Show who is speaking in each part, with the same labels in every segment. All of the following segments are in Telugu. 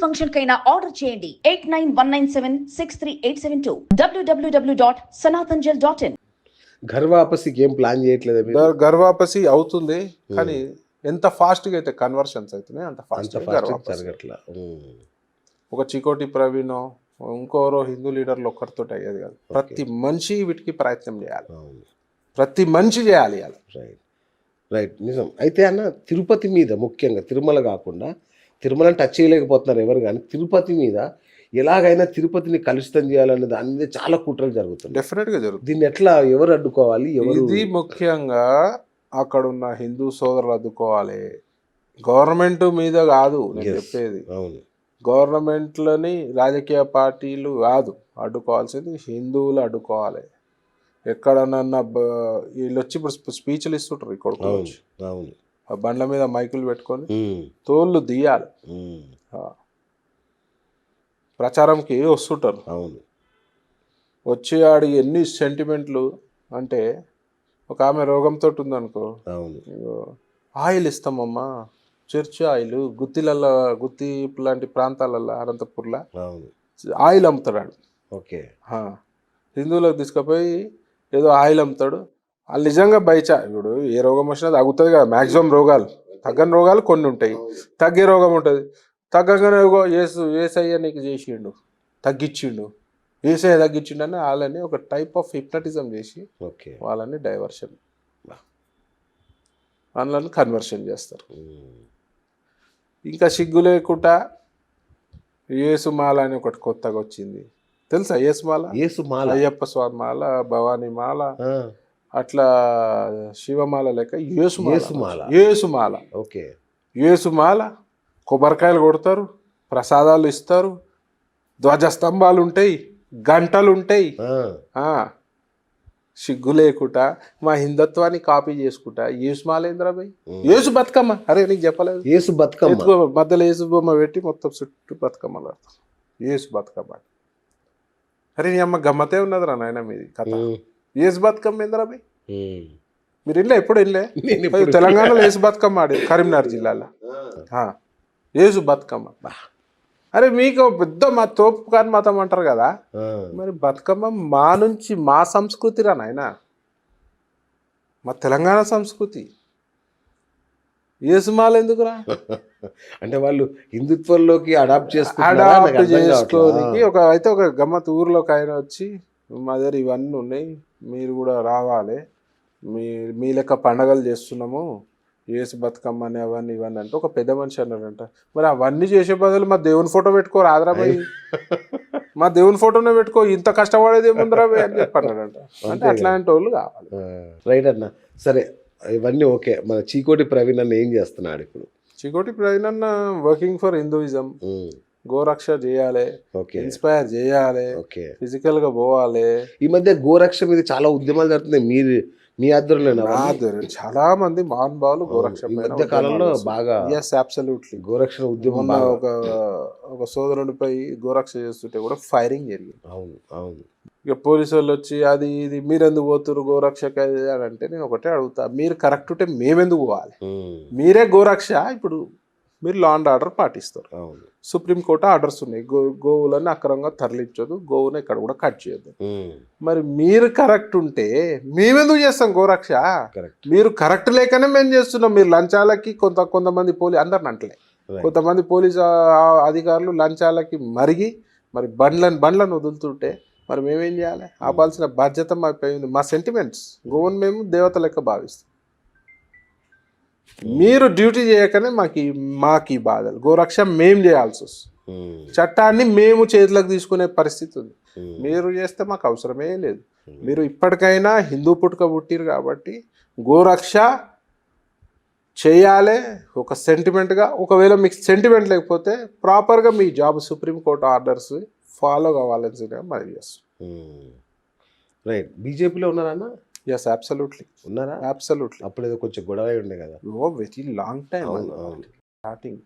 Speaker 1: ఫంక్షన్ కైనా ఆర్డర్ చేయండి 8919763872 www.sanatanjal.in.
Speaker 2: గర్వాపసికి ఏం ప్లాన్ చేయట్లేదు మీరు?
Speaker 3: గర్వాపసి అవుతుంది కానీ ఎంత ఫాస్ట్గా అయితే కన్వర్షన్స్ అవుతున్నాయి అంత ఫాస్ట్
Speaker 2: జరగట్లా.
Speaker 3: ఒక చికోటి ప్రవీణ్ ఇంకోరో హిందూ లీడర్లు ఒక్కరితో అయ్యేది కాదు. ప్రతి మనిషి వీటికి ప్రయత్నం చేయాలి, ప్రతి మనిషి చేయాలి.
Speaker 2: రైట్ రైట్ నిజం. అయితే అన్న తిరుపతి మీద ముఖ్యంగా తిరుమల కాకుండా తిరుమలని టచ్ చేయలేకపోతున్నారు ఎవరు, కానీ తిరుపతి మీద ఎలాగైనా తిరుపతిని కలుషితం చేయాలనే దాని మీద చాలా కుట్రలు జరుగుతుంది.
Speaker 3: డెఫినెట్గా జరుగుతుంది.
Speaker 2: దీన్ని ఎట్లా ఎవరు అడ్డుకోవాలి?
Speaker 3: ఇది ముఖ్యంగా అక్కడ ఉన్న హిందూ సోదరులు అడ్డుకోవాలి, గవర్నమెంట్ మీద కాదు నేను చెప్పేది.
Speaker 2: అవును,
Speaker 3: గవర్నమెంట్లని రాజకీయ పార్టీలు కాదు అడ్డుకోవాల్సింది, హిందువులు అడ్డుకోవాలి. ఎక్కడన్నా వీళ్ళు వచ్చి ఇప్పుడు స్పీచ్లు ఇస్తుంటారు ఇక్కడ
Speaker 2: అవును,
Speaker 3: బండ్ల మీద మైకులు పెట్టుకొని తోళ్ళు తీయాలి, ప్రచారంకి వస్తుంటారు.
Speaker 2: అవును,
Speaker 3: వచ్చి ఆడి ఎన్ని సెంటిమెంట్లు అంటే ఒక ఆమె రోగంతో ఉందనుకో, ఆయిల్ ఇస్తామమ్మా, చర్చి ఆయిల్ గుత్తిలల్లో, గుత్తి లాంటి ప్రాంతాలల్లో అనంతపూర్లో ఆయిల్ అమ్ముతాడు.
Speaker 2: ఓకే,
Speaker 3: హిందువులకు తీసుకుపోయి ఏదో ఆయిల్ అమ్ముతాడు. వాళ్ళు నిజంగా బయచా ఇప్పుడు ఏ రోగం వచ్చినా తగ్గుతుంది కదా. మ్యాక్సిమం రోగాలు, తగ్గని రోగాలు కొన్ని ఉంటాయి, తగ్గే రోగం ఉంటుంది. తగ్గగానే ఏసయ్య నీకు చేసిండు, తగ్గించిండు, ఏసయ్య తగ్గించిండు అని వాళ్ళని ఒక టైప్ ఆఫ్ హిప్నటిజం చేసి వాళ్ళని డైవర్షన్, వాళ్ళని కన్వర్షన్ చేస్తారు. ఇంకా సిగ్గు లేకుండా యేసుమాల అని ఒకటి కొత్తగా వచ్చింది తెలుసా? యేసుమాల, అయ్యప్ప స్వామి మాల, భవానీ మాల, అట్లా శివమాల లెక్క యేసుమాల.
Speaker 2: ఓకే,
Speaker 3: యేసుమాల కొబ్బరికాయలు కొడతారు, ప్రసాదాలు ఇస్తారు, ధ్వజస్తంభాలు ఉంటాయి, గంటలు ఉంటాయి. సిగ్గు లేకుండా మా హిందుత్వాన్ని కాపీ చేసుకుంటా యేసు మాలేంద్రబాయ్, యేసు బతుకమ్మ. అరే నీకు చెప్పలేదు,
Speaker 2: యేసు బతుకమ్మ
Speaker 3: మధ్యలో యేసు బొమ్మ పెట్టి మొత్తం చుట్టూ బతుకమ్మలు ఆడతాం, యేసు బతుకమ్మ. అరే నీ అమ్మ గమ్మతే ఉన్నదిరా నాయన మీది కథ. యేసు బతుకమ్మ ఏంద్రబాయ్, మీరు ఇల్లే ఎప్పుడు ఇల్లే? తెలంగాణలో యేసు బతుకమ్మ ఆడి కరీంనగర్ జిల్లాలో యేసు బతుకమ్మ. అరే మీకు పెద్ద మా తోపు కాని మతం అంటారు కదా, మరి బతుకమ్మ మా నుంచి మా సంస్కృతి రా నాయన, మా తెలంగాణ సంస్కృతి. యేసుమాల ఎందుకురా
Speaker 2: అంటే వాళ్ళు హిందుత్వంలోకి అడాప్ట్
Speaker 3: చేసుకోనికి ఒక గమ్మత్ ఊర్లోకి ఆయన వచ్చి మా దగ్గర ఇవన్నీ ఉన్నాయి, మీరు కూడా రావాలి, మీ లెక్క పండగలు చేస్తున్నాము, యేసు బతుకమ్మ అని అవన్నీ ఇవన్నీ అంటే ఒక పెద్ద మనిషి అన్నాడంట. మరి అవన్నీ చేసే బదులు మా దేవుని ఫోటో పెట్టుకో రాదురాబాయి, మా దేవుని ఫోటోనే పెట్టుకో, ఇంత కష్టపడేది ఏముందిరాబాయి అని చెప్పన్నాడంట. అంటే అట్లాంటి వాళ్ళు కావాలి.
Speaker 2: రైట్ అన్న. సరే ఇవన్నీ ఓకే, మన చీకోటి ప్రవీణ్ అన్న ఏం చేస్తున్నాడు ఇప్పుడు?
Speaker 3: చీకోటి ప్రవీణ్ అన్న వర్కింగ్ ఫర్ హిందూయిజం, గోరక్ష చేయాలి, ఇన్స్పైర్ చేయాలి, ఫిజికల్ గా పోవాలి.
Speaker 2: ఈ మధ్య గోరక్ష మీద చాలా ఉద్యమాలు జరుగుతున్నాయి, మీ ఆధ్వర్యంలో
Speaker 3: చాలా మంది మహానుభావులు గోరక్ష
Speaker 2: మధ్య కాలంలో బాగా గోరక్ష ఉద్యమం,
Speaker 3: ఒక సోదరుడిపై గోరక్ష చేస్తుంటే కూడా ఫైరింగ్ జరిగింది.
Speaker 2: అవును అవును.
Speaker 3: ఇక పోలీసు వాళ్ళు వచ్చి అది ఇది మీరెందుకు పోతున్నారు గోరక్షక అని అంటే నేను ఒకటే అడుగుతా, మీరు కరెక్ట్ ఉంటే మేమెందుకు పోవాలి? మీరే గోరక్ష, ఇప్పుడు మీరు లా అండ్ ఆర్డర్ పాటిస్తారు. సుప్రీంకోర్టు ఆర్డర్స్ ఉన్నాయి, గోవులను అక్రమంగా తరలించదు, గోవును ఇక్కడ కూడా కట్ చేయొద్దు. మరి మీరు కరెక్ట్ ఉంటే మేమెందుకు చేస్తాం గోరక్ష? మీరు కరెక్ట్ లేకనే మేము చేస్తున్నాం. మీరు లంచాలకి కొంతమంది అందరిని అంటలే, కొంతమంది పోలీసు అధికారులు లంచాలకి మరిగి మరి బండ్లను వదులుతుంటే మరి మేమేం చేయాలి? ఆపాల్సిన బాధ్యత మాపై ఉంది. మా సెంటిమెంట్స్, గోవును మేము దేవత లెక్క భావిస్తాం. మీరు డ్యూటీ చేయకనే మాకు ఈ బాధలు. గోరక్ష మేము చేయాల్సి వస్తుంది, చట్టాన్ని మేము చేతులకు తీసుకునే పరిస్థితి ఉంది. మీరు చేస్తే మాకు అవసరమే లేదు. మీరు ఇప్పటికైనా హిందూ పుట్టుక పుట్టిరు కాబట్టి గోరక్ష చేయాలి ఒక సెంటిమెంట్గా. ఒకవేళ మీకు సెంటిమెంట్ లేకపోతే ప్రాపర్గా మీ జాబ్ సుప్రీంకోర్టు ఆర్డర్స్ ఫాలో కావాలని మరి చేస్తాం.
Speaker 2: రైట్. బీజేపీలో ఉన్నారన్న?
Speaker 3: ఎస్, అబ్సల్యూట్లీ
Speaker 2: ఉన్నారా?
Speaker 3: అబ్సల్యూట్లీ.
Speaker 2: అప్పుడు ఏదో కొంచెం గొడవ ఉండే కదా.
Speaker 3: Very long time starting.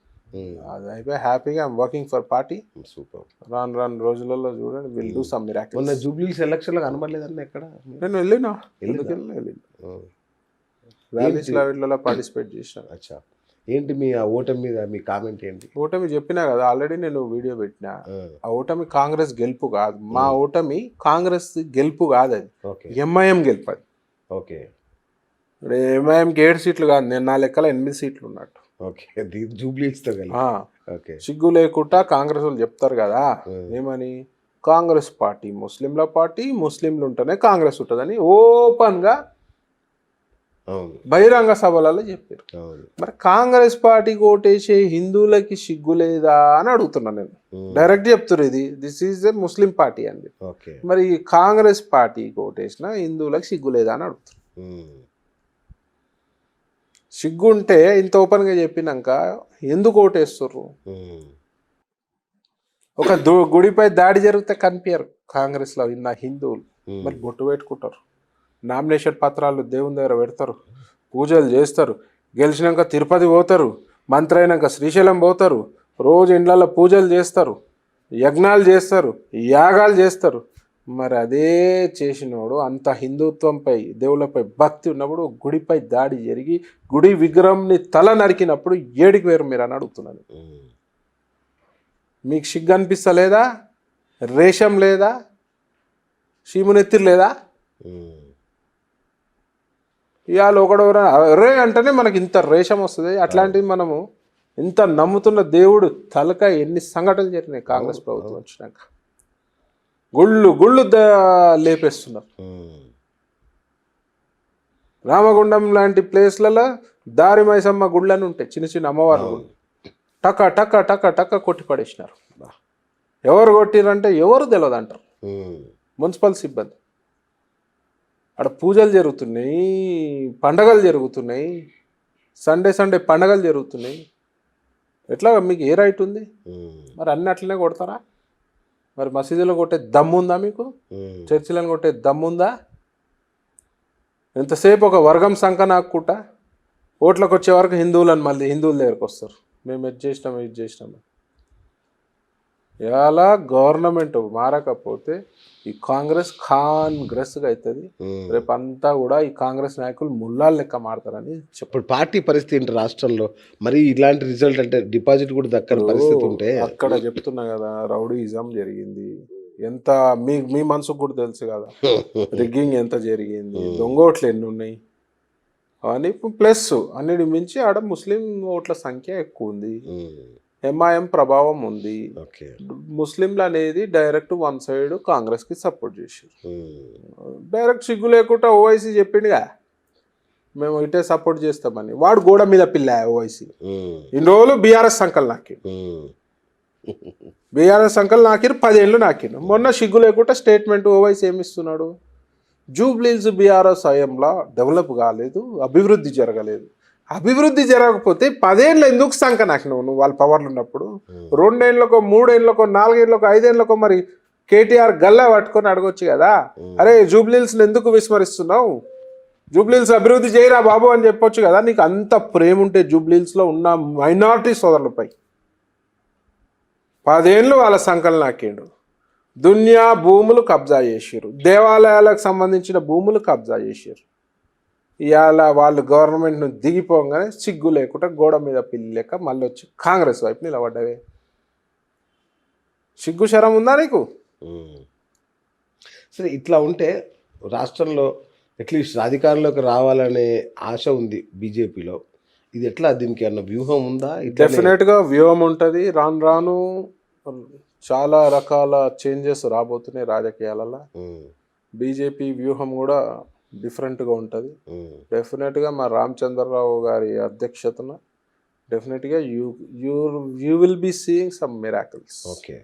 Speaker 3: అది అయిపోయి హ్యాపీగా I'm working for party.
Speaker 2: Super.
Speaker 3: రాను రోజులలో చూడండి విల్ డూ సమ్ మిరాకిల్స్.
Speaker 2: మొన్న జూబ్లీస్ ఎలక్షన్లో కనబడలేదన్న ఎక్కడ?
Speaker 3: నేను వెళ్ళినా ర్యాలీస్లో వీటిలో పార్టిసిపేట్ చేశాను.
Speaker 2: అచ్చా. ఏంటి మీ ఆ ఓటమి మీద మీ కామెంట్ ఏంటి?
Speaker 3: ఓటమి చెప్పినా కదా ఆల్రెడీ, నేను వీడియో పెట్టినా.
Speaker 2: ఆ,
Speaker 3: ఆ ఓటమి కాంగ్రెస్ గెలుపు కాదు, మా ఓటమి కాంగ్రెస్ గెలుపు కాదు, అది
Speaker 2: ఓకే
Speaker 3: ఎంఐఎం గెలుపు. అది
Speaker 2: ఓకే
Speaker 3: ఇప్పుడు ఎంఐఎంకి 7 సీట్లు కాదు, నేను నా లెక్కల 8 సీట్లు ఉన్నట్టు.
Speaker 2: ఓకే జూబ్లీ ఇస్తా కలిపి.
Speaker 3: ఆ,
Speaker 2: ఓకే
Speaker 3: సిగ్గు లేకుండా కాంగ్రెస్ వాళ్ళు చెప్తారు కదా ఏమని, కాంగ్రెస్ పార్టీ ముస్లింల పార్టీ, ముస్లింలు ఉంటేనే కాంగ్రెస్ ఉంటుందని ఓపెన్గా
Speaker 2: అవును
Speaker 3: బహిరంగ సభలలో చెప్పారు.
Speaker 2: అవును
Speaker 3: మరి కాంగ్రెస్ పార్టీకి ఓటేసే హిందువులకి సిగ్గు లేదా అని అడుగుతున్నాను నేను. డైరెక్ట్ చెప్తున్నారు ఇది this is a Muslim party అని.
Speaker 2: ఓకే
Speaker 3: మరి కాంగ్రెస్ పార్టీకి ఓటేసిన హిందువులకు సిగ్గు లేదా అని అడుగుతున్నారు. సిగ్గు ఉంటే ఇంత ఓపెన్గా చెప్పినాక ఎందుకు ఓటేస్తుర్రు? ఒక గుడిపై దాడి జరిగితే కనిపించరు కాంగ్రెస్లో ఉన్న హిందువులు, మరి బొట్టు పెట్టుకుంటారు, నామినేషన్ పత్రాలు దేవుని దగ్గర పెడతారు, పూజలు చేస్తారు, గెలిచినాక తిరుపతి పోతారు, మంత్రి అయినాక శ్రీశైలం పోతారు, రోజు ఇండ్లలో పూజలు చేస్తారు, యజ్ఞాలు చేస్తారు, యాగాలు చేస్తారు. మరి అదే చేసినోడు అంత హిందుత్వంపై దేవుళ్ళపై భక్తి ఉన్నప్పుడు గుడిపై దాడి జరిగి గుడి విగ్రహంని తల నరికినప్పుడు ఏడికి వేరు మీరు అని అడుగుతున్నాను. మీకు సిగ్గు అనిపిస్తలేదా? రేషం లేదా? షీమునెత్తిరి లేదా? ఇవాళ ఒకడెవర రే అంటేనే మనకి ఇంత రేషం వస్తుంది. అట్లాంటివి మనము ఇంత నమ్ముతున్న దేవుడు తలక ఎన్ని సంఘటనలు జరిగినాయి కాంగ్రెస్ ప్రభుత్వం వచ్చినాక. గుళ్ళు లేపేస్తున్నారు. రామగుండం లాంటి ప్లేస్లలో దారి మైసమ్మ గుళ్ళని ఉంటాయి, చిన్న చిన్న అమ్మవారి గుళ్ళు, టక్క టక్క టక్క టక్క కొట్టి పడేసినారు. ఎవరు కొట్టిరంటే ఎవరు తెలియదు అంటారు మున్సిపల్ సిబ్బంది. అక్కడ పూజలు జరుగుతున్నాయి, పండగలు జరుగుతున్నాయి, సండే పండగలు జరుగుతున్నాయి. ఎట్లా మీకు ఏ రైట్ ఉంది? మరి అన్ని అట్లనే కొడతారా? మరి మసీదులో కొట్టే దమ్ముందా మీకు? చర్చిలను కొట్టే దమ్ముందా? ఎంతసేపు ఒక వర్గం సంఖ నాకుకుంటా ఓట్లకు వచ్చే వరకు హిందువులను మళ్ళీ హిందువుల దగ్గరకు వస్తారు, మేము ఇది చేసినాము. ఇలా గవర్నమెంట్ మారకపోతే ఈ కాంగ్రెస్గా అవుతుంది. రేపు అంతా కూడా ఈ కాంగ్రెస్ నాయకులు ముల్లాలు లెక్క మారుతారని
Speaker 2: ఇప్పుడు పార్టీ పరిస్థితి ఏంటి రాష్ట్రంలో? మరి ఇలాంటి రిజల్ట్ అంటే డిపాజిట్ కూడా దక్కని పరిస్థితి ఉంటే
Speaker 3: అక్కడ చెప్తున్నా కదా, రౌడీయిజం జరిగింది. ఎంత మీ మనసుకు కూడా తెలుసు కదా, రిగ్గింగ్ ఎంత జరిగింది, దొంగోట్లు ఎన్ని ఉన్నాయి అని. ప్లస్ అన్నిటి మించి ఆడ ముస్లిం ఓట్ల సంఖ్య ఎక్కువ ఉంది, ఎంఐఎం ప్రభావం ఉంది. ముస్లింలు అనేది డైరెక్ట్ వన్ సైడ్ కాంగ్రెస్కి సపోర్ట్ చేశారు. డైరెక్ట్ సిగ్గు లేకుండా ఓవైసీ చెప్పిండుగా మేము ఇటే సపోర్ట్ చేస్తామని. వాడు గోడ మీద పిల్ల ఓవైసీ ఇన్ని రోజులు బీఆర్ఎస్ సంకల్ నాకిండు, బీఆర్ఎస్ సంకల్ నాకిరు 10 ఏళ్ళు నాకిండు. మొన్న సిగ్గు లేకుండా స్టేట్మెంట్ ఓవైసీ ఏమిస్తున్నాడు, జూబ్లీహిల్స్ బీఆర్ఎస్ హయాంలో డెవలప్ కాలేదు, అభివృద్ధి జరగలేదు. అభివృద్ధి జరగకపోతే 10 ఏళ్ళు ఎందుకు సంక నాకినావు నువ్వు వాళ్ళ పవర్లు ఉన్నప్పుడు? 2 ఏళ్ళకో 3 ఏళ్ళకో 4 ఏళ్ళకో 5 ఏళ్ళకో మరి కేటీఆర్ గల్లా పట్టుకొని అడగొచ్చు కదా, అరే జూబ్లీహిల్స్ ఎందుకు విస్మరిస్తున్నావు, జూబ్లీహిల్స్ అభివృద్ధి చేయరా బాబు అని చెప్పొచ్చు కదా. నీకు అంత ప్రేమ ఉంటే జూబ్లీహిల్స్లో ఉన్న మైనారిటీ సోదరులపై 10 ఏళ్ళు వాళ్ళ సంకలు నాకిండు. దునియా భూములు కబ్జా చేసారు, దేవాలయాలకు సంబంధించిన భూములు కబ్జా చేసారు. ఇవాళ వాళ్ళు గవర్నమెంట్ను దిగిపోగానే సిగ్గు లేకుండా గోడ మీద పిల్లి లెక్క మళ్ళీ వచ్చి కాంగ్రెస్ వైపు నిలబడ్డవే. సిగ్గు శరం ఉందా నీకు?
Speaker 2: సరే, ఇట్లా ఉంటే రాష్ట్రంలో అట్లీస్ట్ అధికారంలోకి రావాలనే ఆశ ఉంది బీజేపీలో. ఇది ఎట్లా, దీనికి అన్న వ్యూహం ఉందా?
Speaker 3: డెఫినెట్గా వ్యూహం ఉంటుంది. రాను రాను చాలా రకాల చేంజెస్ రాబోతున్నాయి రాజకీయాలలో. బీజేపీ వ్యూహం కూడా డిఫరెంట్గా ఉంటుంది. డెఫినెట్గా మా రామచంద్రరావు గారి అధ్యక్షతన డెఫినెట్గా you will be seeing some miracles.
Speaker 2: Okay.